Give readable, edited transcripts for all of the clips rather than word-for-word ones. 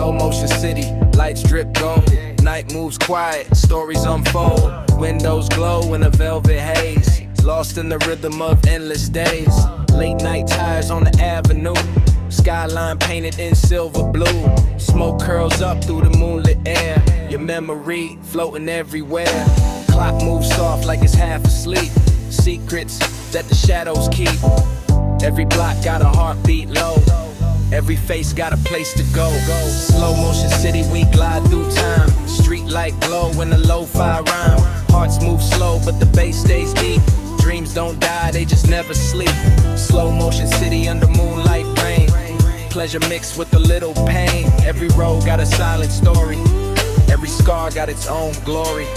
Slow motion city, lights drip gold. Night moves quiet, stories unfold. Windows glow in a velvet haze. Lost in the rhythm of endless days. Late night tires on the avenue. Skyline painted in silver blue. Smoke curls up through the moonlit air. Your memory floating everywhere. Clock moves soft like it's half asleep. Secrets that the shadows keep. Every block got a heartbeat low. Every face got a place to go. Slow motion city, we glide through time. Street light glow in a lo-fi rhyme. Hearts move slow, but the bass stays deep. Dreams don't die, they just never sleep. Slow motion city under moonlight rain. Pleasure mixed with a little pain. Every road got a silent story. Every scar got its own glory.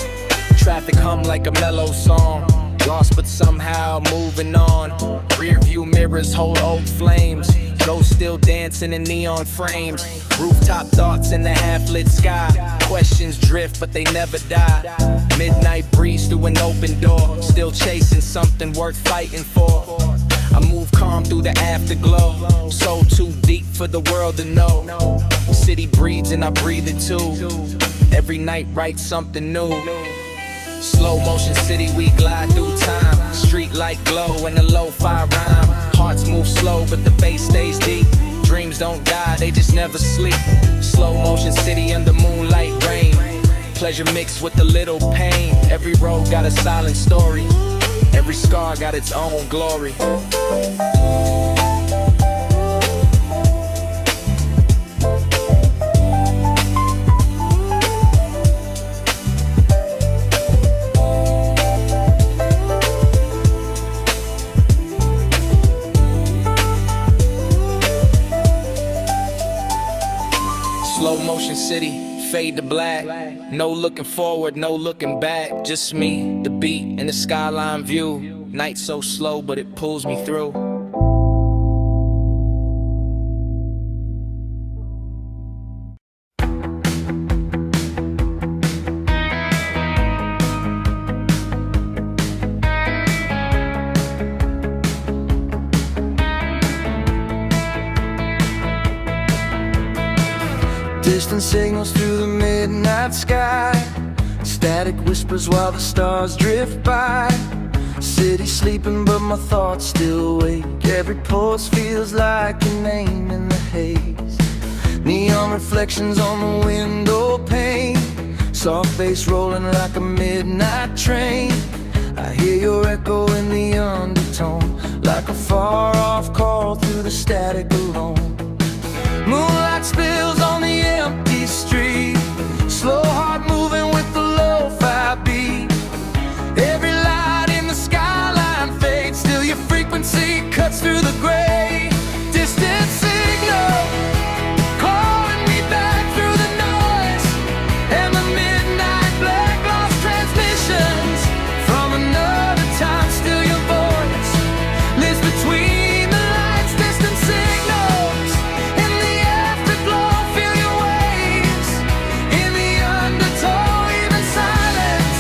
Traffic hum like a mellow song. Lost but somehow moving on. Rear view mirrors hold old flames. Ghosts still dancing in neon frames. Rooftop thoughts in the half-lit sky. Questions drift but they never die. Midnight breeze through an open door. Still chasing something worth fighting for. I move calm through the afterglow. Soul too deep for the world to know. City breathes and I breathe it too. Every night writes something new. Slow motion city, we glide through time. Street light glow in a lo-fi rhyme. Hearts move slow, but the bass stays deep. Dreams don't die, they just never sleep. Slow motion city under moonlight rain. Pleasure mixed with a little pain. Every road got a silent story. Every scar got its own glory. Slow motion city, fade to black. No looking forward, no looking back. Just me, the beat, and the skyline view. Night so slow, but it pulls me through. Distant signals through the midnight sky. Static whispers while the stars drift by. City sleeping but my thoughts still awake. Every pulse feels like a name in the haze. Neon reflections on the window pane. Soft bass rolling like a midnight train. I hear your echo in the undertone, like a far off call through the static alone. Moonlight spills on the empty street. Slow heart moving with the lo-fi beat. Every light in the skyline fades. Still your frequency cuts through the gray. Distant signal calling me back through the noise. And the midnight black lost transmissions from another time. Still your voice lives between the lights. Distant signals in the afterglow. Feel your waves in the undertow. Even silence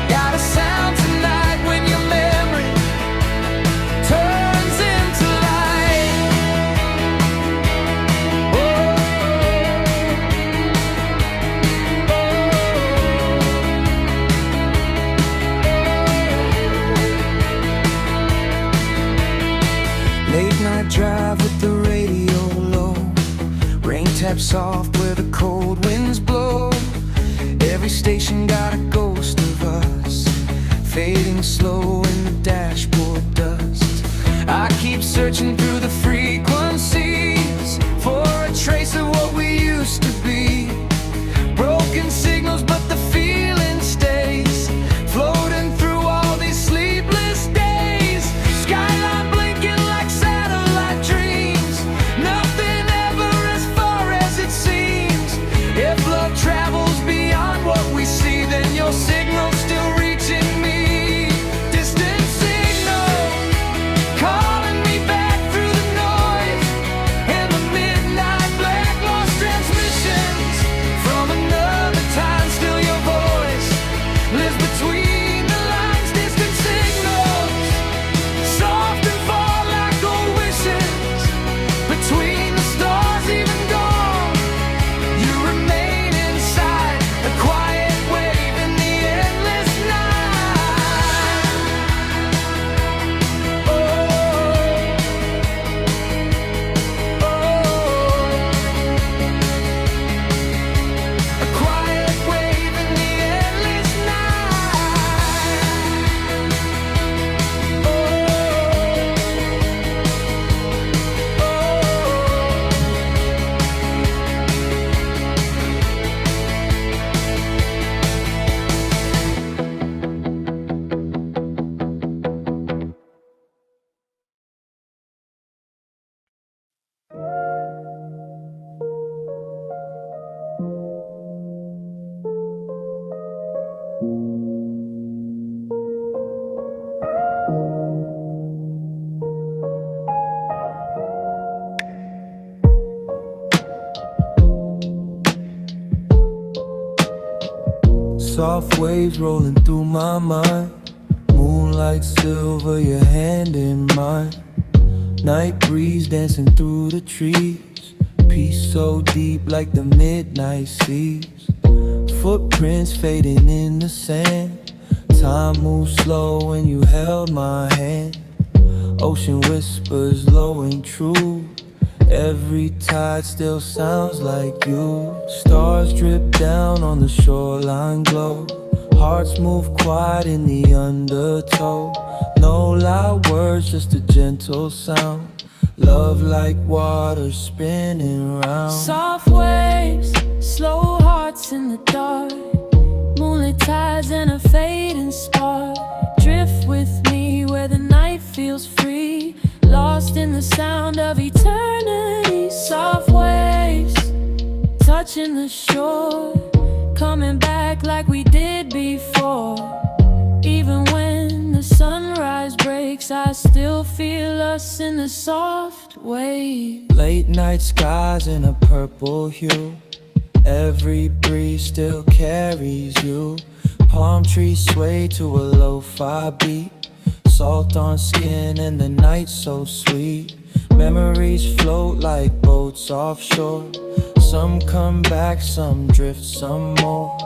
got a sound tonight when your memory turns into light. Late night drive with the radio low. Rain taps soft where the cold winds blow. Every station got a ghost of us, fading slow in the dashboard dust. I keep searching through the frequencies for a trace of what we used to be. Broken signals but the feeling stays, floating through all these sleepless days. Skyline blinking like satellite dreams. Nothing ever as far as it seems. If love travels beyond what we see, then your signal's still reaching me. Distant signal calling me back through the Soft waves rolling through my mind. Moonlight silver, your hand in mine. Night breeze dancing through the trees. Peace so deep like the midnight seas. Footprints fading in the sand. Time moves slow when you held my hand. Ocean whispers low and true. Every tide still sounds like you. Stars drip down on the shoreline glow. Hearts move quiet in the undertow. No loud words, just a gentle sound. Love like water spinning round. Soft waves, slow hearts in the dark. Moonlit tides and a fading spark. Drift with me where the night feels free. Lost in the sound of eternity. Soft waves, touching the shore. Coming back like we did before. Even when the sunrise breaks, I still feel us in the soft wave. Late night skies in a purple hue. Every breeze still carries you. Palm trees sway to a lo-fi beat. Salt on skin and the night so sweet. Memories float like boats offshore. Some come back, some drift, some more.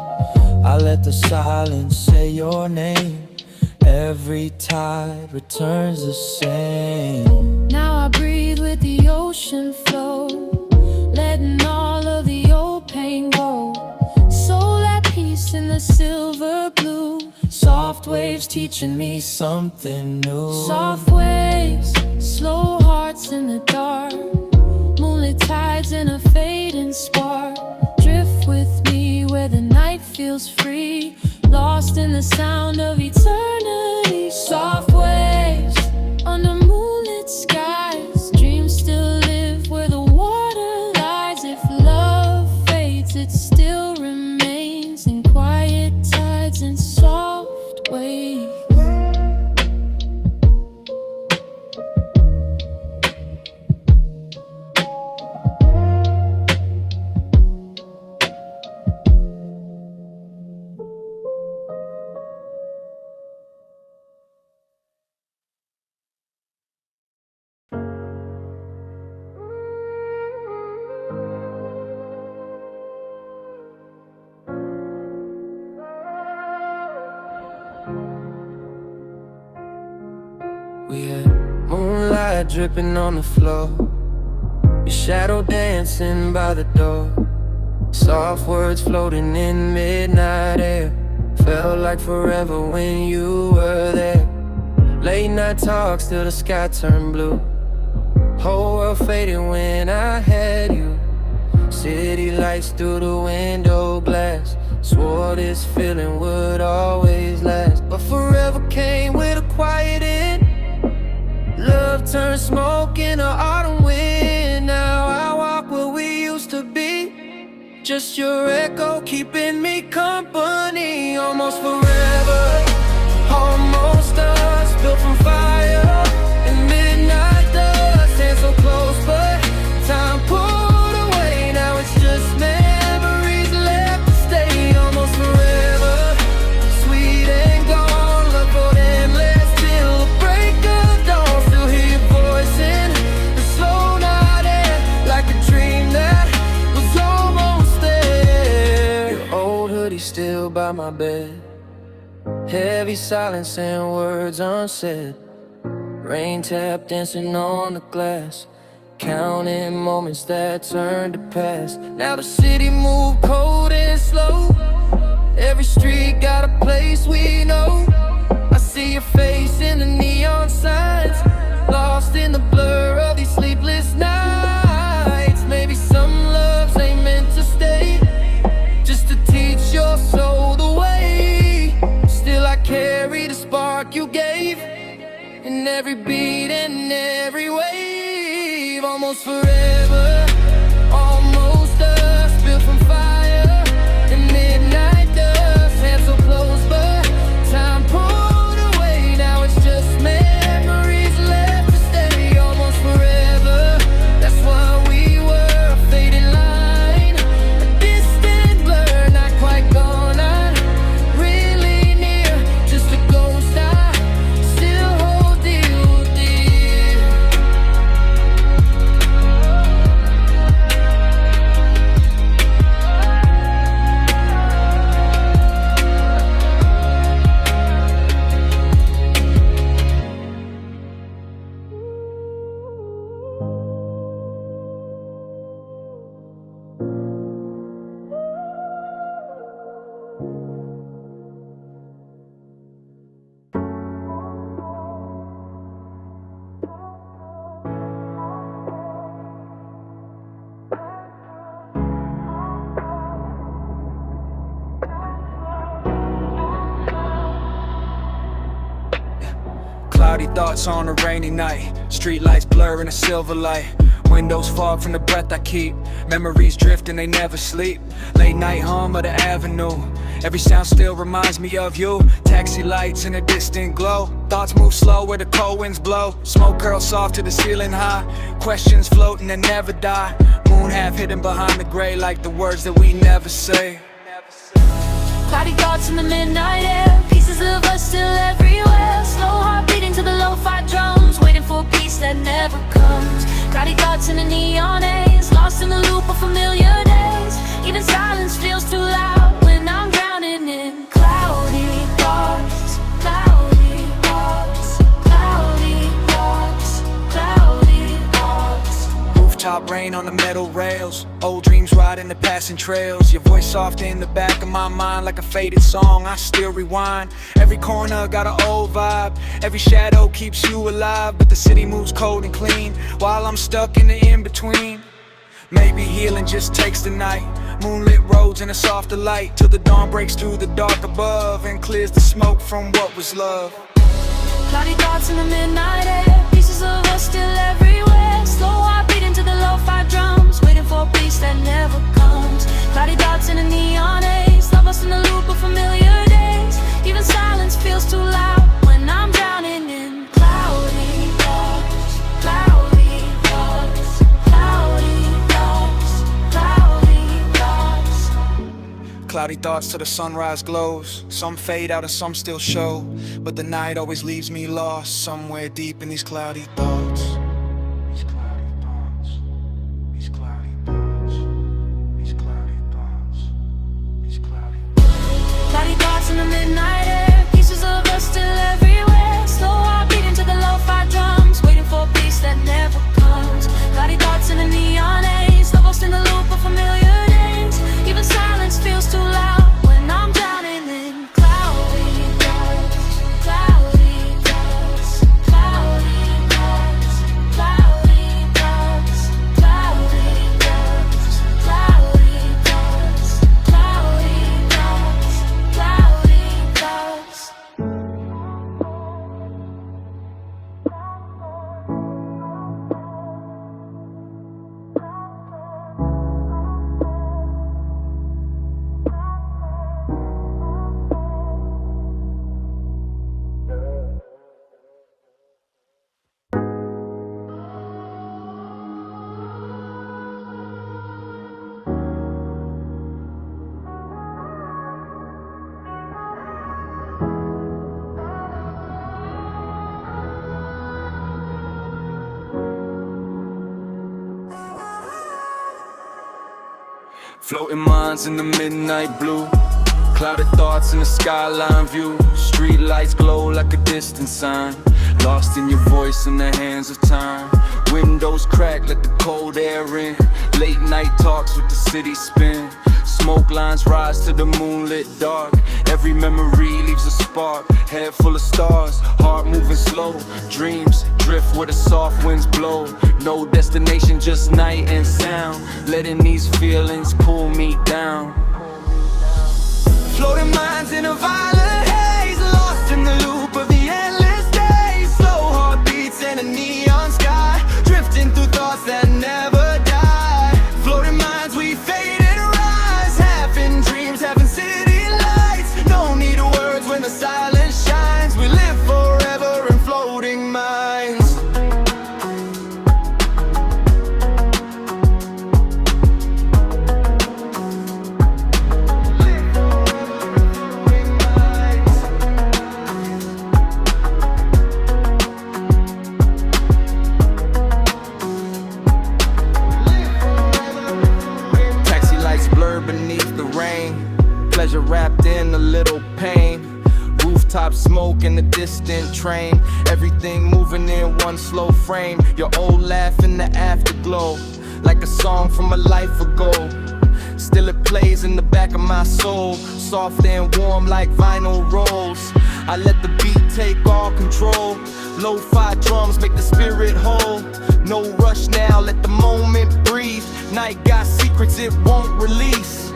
I let the silence say your name. Every tide returns the same. Now I breathe with the ocean flow, letting all of the old pain go. Soul at peace in the silver blue. Soft waves teaching me something new. Soft waves, slow hearts in the dark. Moonlit tides and a fading spark. Drift with me where the night feels free. Lost in the sound of eternity. Soft waves under moonlit skies. Dreams still live where the water lies. If love fades, it still remains in quiet tides and soft waves. We had moonlight dripping on the floor. Your shadow dancing by the door. Soft words floating in midnight air. Felt like forever when you were there. Late night talks till the sky turned blue. Whole world faded when I had you. City lights through the window glass. Swore this feeling would always last, but forever came with a quiet end. Love turned smoke in the autumn wind. Now I walk where we used to be. Just your echo keeping me company. Almost forever, almost us. Built from fire and midnight dust. Hands so close but time pulled away. Now it's just memories left to stay. Almost forever, sweet and gone. Love for endless till the break of dawn. Still hear your voice in the slow night air. Like a dream that was almost there. Your old hoodie still by my bed. Heavy silence and words unsaid. Rain tap dancing on the glass. Counting moments that turned to past. Now the city moved cold and slow. Every street got a place we know. I see your face in the neon signs. Lost in the blur of these sleepless nights. Maybe some loves ain't meant to stay, just to teach your soul the way. Still I carry the spark you gave, in every beat and every wave. Almost forever, almost us. Built from fire and midnight dust. Hands so close but time pulled away. Now it's just memories left to stay. Almost forever, that's why we were a fading line. A distant blur, not quite gone. I Cloudy thoughts on a rainy night. Street lights blur in a silver light. Windows fog from the breath I keep. Memories drift and they never sleep. Late night hum of the avenue. Every sound still reminds me of you. Taxi lights in a distant glow. Thoughts move slow where the cold winds blow. Smoke curls soft to the ceiling high. Questions floating that never die. Moon half hidden behind the gray, like the words that we never say. Cloudy thoughts in the midnight air. Pieces of us still everywhere. Slow heart beating to the lo-fi drums. Waiting for peace that never comes. Cloudy thoughts in the neon haze. Lost in the loop of familiar days. Even silence feels too loud when I'm drowning in cloudy thoughts. Cloudy thoughts. Cloudy thoughts. Cloudy thoughts. Rooftop rain on the metal rails. Old dreams riding the passing trails. Your voice soft in the back of my mind, like a faded song I still rewind. Every corner got an old vibe. Every shadow keeps you alive. But the city moves cold and clean while I'm stuck in the in-between. Maybe healing just takes the night. Moonlit roads in a softer light, till the dawn breaks through the dark above and clears the smoke from what was love. Cloudy thoughts in the midnight air. Pieces of us still everywhere. Slow heart beating to the lo-fi drums. Waiting for peace that never comes. Cloudy thoughts in a neon haze. Love us in the loop of familiar days. Even silence feels too loud when I'm drowning in cloudy thoughts. Cloudy thoughts. Cloudy thoughts. Cloudy thoughts. Cloudy thoughts till the sunrise glows. Some fade out and some still show, but the night always leaves me lost somewhere deep in these cloudy thoughts. These cloudy thoughts. These cloudy thoughts. These cloudy thoughts. These cloudy thoughts. Cloudy thoughts in the midnight air. Pieces of us still everywhere. Slow heart beating to the lo-fi drums. Waiting for peace that never comes. Cloudy thoughts in a neon haze. Lost in the loop of familiar days. Even silence feels too loud when I'm drowning in cloudy thoughts. Cloudy thoughts. Cloudy thoughts. Cloudy thoughts. Cloudy thoughts. Cloudy thoughts. Cloudy thoughts. Cloudy thoughts. Floating minds in the midnight blue. Clouded thoughts in the skyline view. Street lights glow like a distant sign. Lost in your voice in the hands of time. Windows crack, let the cold air in. Late night talks with the city spin. Smoke lines rise to the moonlit dark. Every memory leaves a spark. Head full of stars, heart moving slow. Dreams drift where the soft winds blow. No destination, just night and sound. Letting these feelings pull me down. Floating minds in a violent haze. Lost in the loop of the endless days. Slow heartbeats and a neon sky. Drifting through thoughts that never die. Floating minds, we fade and rise. Half in dreams, half in city lights. No need of words when the silence shines. We live forever in floating minds. Beneath the rain, pleasure wrapped in a little pain. Rooftop smoke in the distant train. Everything moving in one slow frame. Your old laugh in the afterglow, like a song from a life ago. Still it plays in the back of my soul, soft and warm like vinyl rolls. I let the beat take all control. Lo-fi drums make the spirit whole. No rush now, let the moment breathe. Night got secrets it won't release.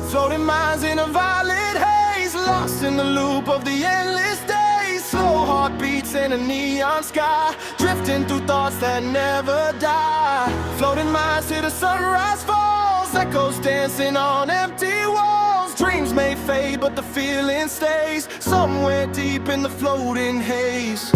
Floating minds in a violet haze. Lost in the loop of the endless days. Slow heartbeats in a neon sky, drifting through thoughts that never die. Floating minds till the sunrise falls, echoes dancing on empty walls. Dreams may fade, but the feeling stays somewhere deep in the floating haze.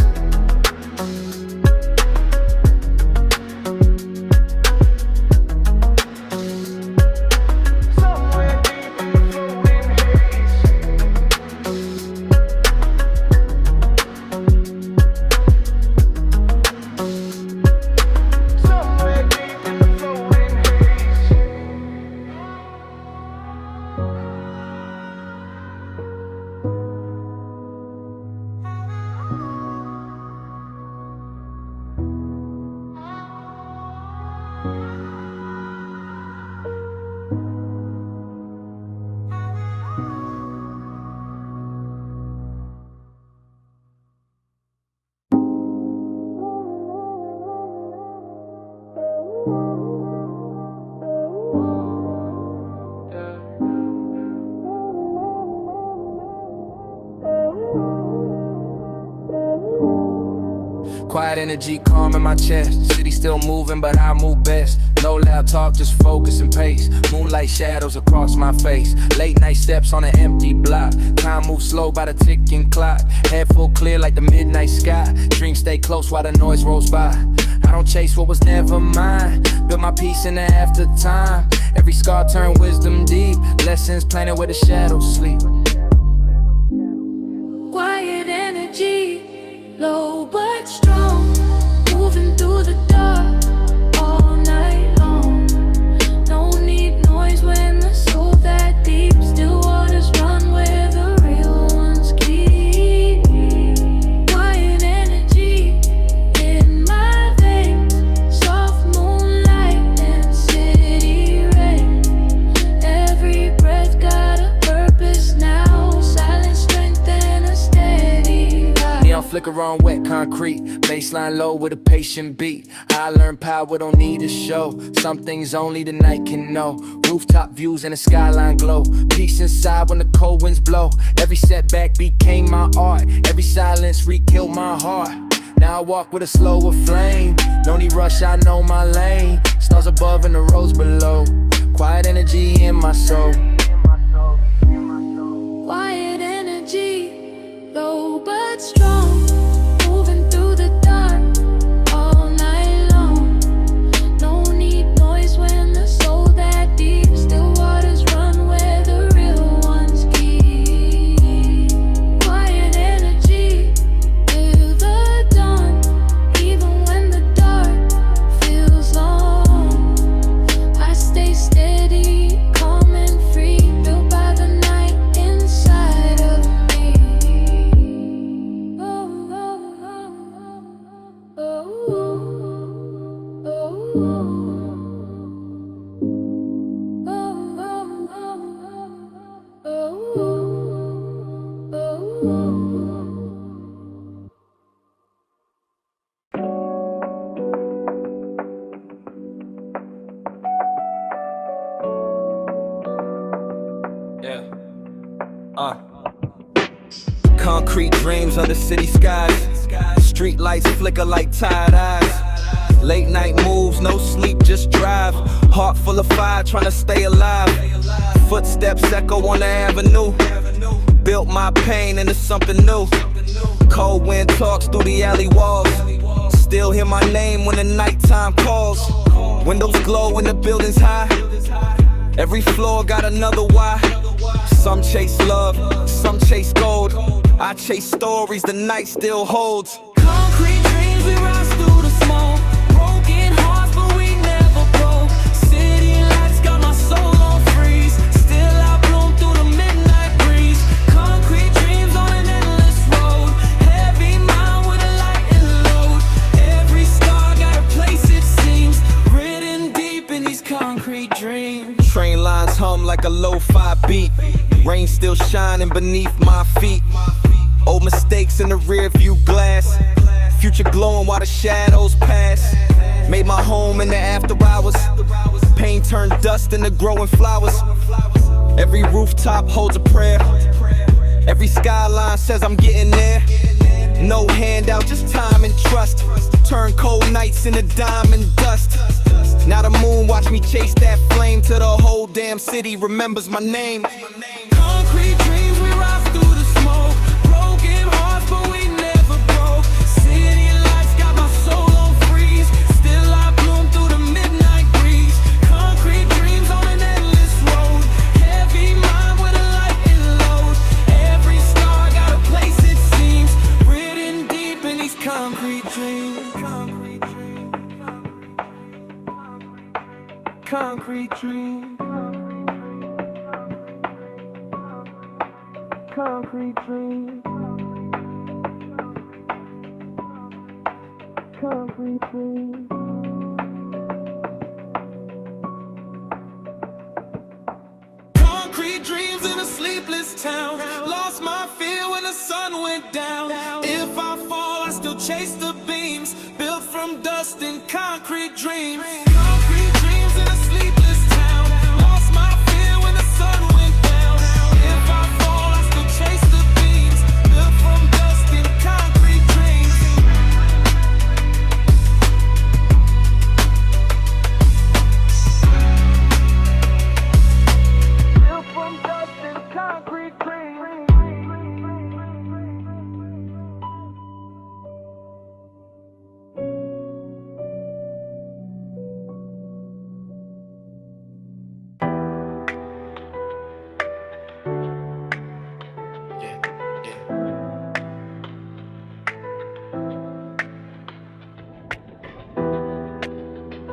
Quiet energy, calm in my chest. City still moving, but I move best. No loud talk, just focus and pace. Moonlight shadows across my face. Late night steps on an empty block. Time moves slow by the ticking clock. Head full clear like the midnight sky. Dreams stay close while the noise rolls by. I don't chase what was never mine. Build my peace in the aftertime. Every scar turn wisdom deep. Lessons planted where the shadows sleep. Quiet energy, low but strong, moving through the dark all night long. No need noise when the soul that deep. Still waters run where the real ones keep. Quiet energy in my veins, soft moonlight and city rain. Every breath got a purpose now. Silent strength and a steady vibe. Neon flicker on wet concrete, baseline low with a patient beat. I learned power don't need a show. Some things only the night can know. Rooftop views and the skyline glow. Peace inside when the cold winds blow. Every setback became my art. Every silence rekilled my heart. Now I walk with a slower flame. No need rush, I know my lane. Stars above and the roads below. Quiet energy in my soul. Quiet energy, low but strong, moving through the dark all night long. No need noise when the soul that deep. Still waters run where the real ones keep. Quiet energy till the dawn, even when the dark feels long. I stay steady, calm and free, built by the night inside of me. Oh, oh, oh, oh, oh, Yeah. Concrete dreams under city skies. Street lights flicker like tired eyes. Late night moves, no sleep, just drive. Heart full of fire, trying to stay alive. Footsteps echo on the avenue. Built my pain into something new. Cold wind talks through the alley walls. Still hear my name when the nighttime calls. Windows glow when the building's high. Every floor got another why. Some chase love, some chase gold. I chase stories the night still holds. concrete dreams, we rise through the smoke. Broken hearts, but we never broke. City lights got my soul on freeze. Still I bloom through the midnight breeze. Concrete dreams on an endless road. Heavy mind with a light and load. Every star got a place it seems. Written deep in these concrete dreams. Train lines hum like a lo-fi beat. Rain still shining beneath my feet. Old mistakes in the rear view glass. Future glowing while the shadows pass. Made my home in the after hours. Pain turned dust into growing flowers. Every rooftop holds a prayer. Every skyline says I'm getting there. No handout, just time and trust. Turn cold nights into diamond dust. Now the moon watch me chase that flame till the whole damn city remembers my name. Concrete dreams, we rise through the smoke. Broken hearts, but we never broke. City lights got my soul on freeze. Still I bloom through the midnight breeze. Concrete dreams on an endless road. Heavy mind with a lightning load. Every star got a place it seems. Written deep in these concrete dreams. Concrete dream. Concrete dream. Concrete dream. Concrete dreams in a sleepless town. Lost my fear when the sun went down. If I fall, I still chase the beams. Built from dust and concrete dreams. Concrete dreams in a sleepless town. Lost my fear when the sun went down. If I fall, I still chase the beams. Built from dust and concrete dreams. Built from dust and concrete dreams.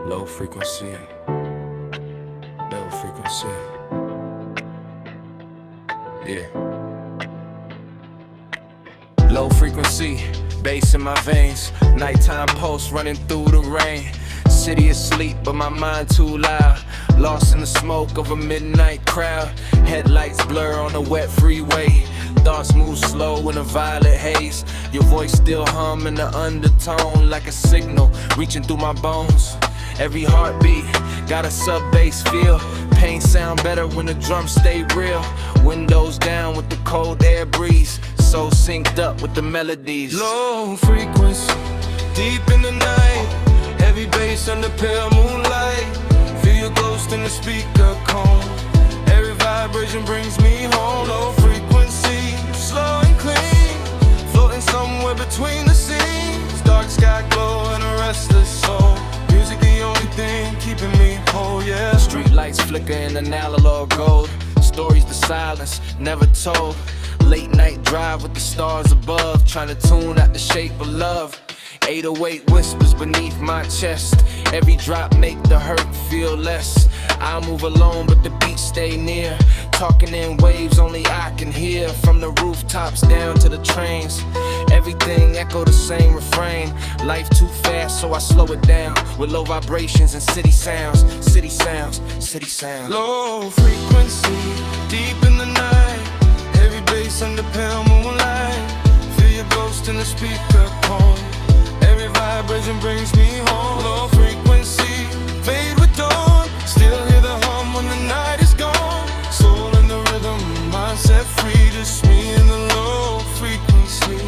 Low frequency, low frequency. Yeah. Low frequency, bass in my veins. Nighttime pulse running through the rain. City asleep, but my mind too loud. Lost in the smoke of a midnight crowd. Headlights blur on a wet freeway. Thoughts move slow in a violet haze. Your voice still hum in the undertone, like a signal reaching through my bones. Every heartbeat got a sub-bass feel. Pain sound better when the drums stay real. Windows down with the cold air breeze. So synced up with the melodies. Low frequency, deep in the night. Heavy bass under pale moonlight. Feel your ghost in the speaker cone. Every vibration brings me home. Low frequency, slow and clean. Floating somewhere between the scenes. Dark sky glow and a restless soul. Music the only thing keeping me whole, yeah. Street lights flicker in an analog gold. Stories the silence never told. Late night drive with the stars above. Trying to tune out the shape of love. 808 whispers beneath my chest. Every drop make the hurt feel less. I move alone but the beats stay near. Talking in waves only I can hear. From the rooftops down to the trains. Everything echo the same refrain. Life too fast so I slow it down. With low vibrations and city sounds. City sounds, city sounds. Low frequency, deep in the night. Heavy bass under pale moonlight. Feel your ghost in the speaker cone. Every vibration brings me home. Low frequency, fade with dawn. Still hear the hum when the night is gone. Soul in the rhythm, mind set free. Just me in the low frequency.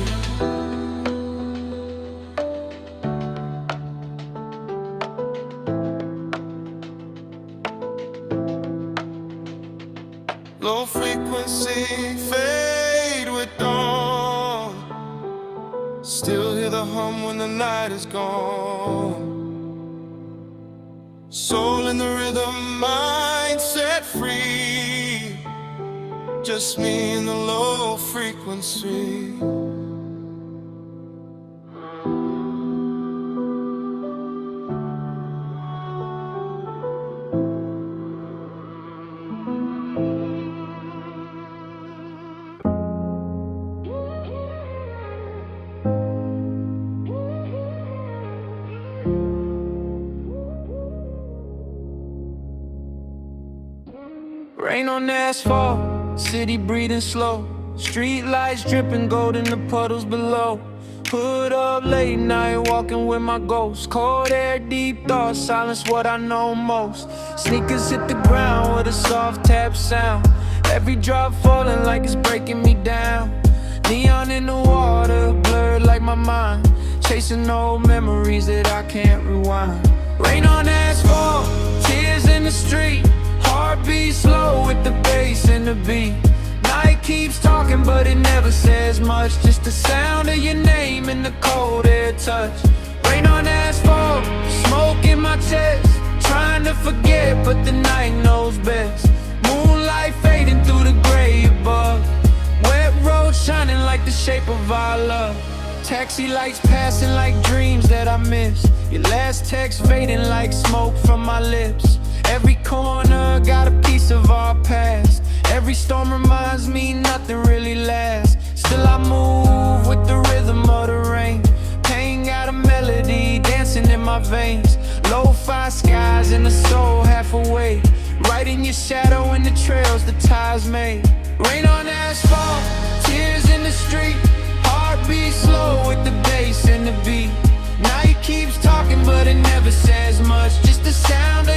Low frequency, fade with dawn. Still hear the hum when the night is gone. Soul in the rhythm, mind set free. Just me in the low frequency. Rain on asphalt, city breathing slow. Street lights dripping gold in the puddles below. Put up late night, walking with my ghost. Cold air, deep thoughts, silence what I know most. Sneakers hit the ground with a soft tap sound. Every drop falling like it's breaking me down. Neon in the water, blurred like my mind, chasing old memories that I can't rewind. Rain on asphalt, tears in the street, heartbeat slow with the bass and the beat. Night keeps talking but it never says much, just the sound of your name and the cold air touch. Rain on asphalt, smoke in my chest, trying to forget but the night knows best. Moonlight fading through the gray above, wet road shining like the shape of our love. Taxi lights passing like dreams that I miss, your last text fading like smoke from my lips. Every corner got a piece of our past, every storm reminds me nothing really lasts. Still I move with the rhythm of the rain, pain got a melody dancing in my veins. Lo-fi skies and the soul half awake, right in your shadow in the trails the ties made. Rain on asphalt, tears in the street, heartbeat slow with the bass and the beat. Night keeps talking but it never says much, just the sound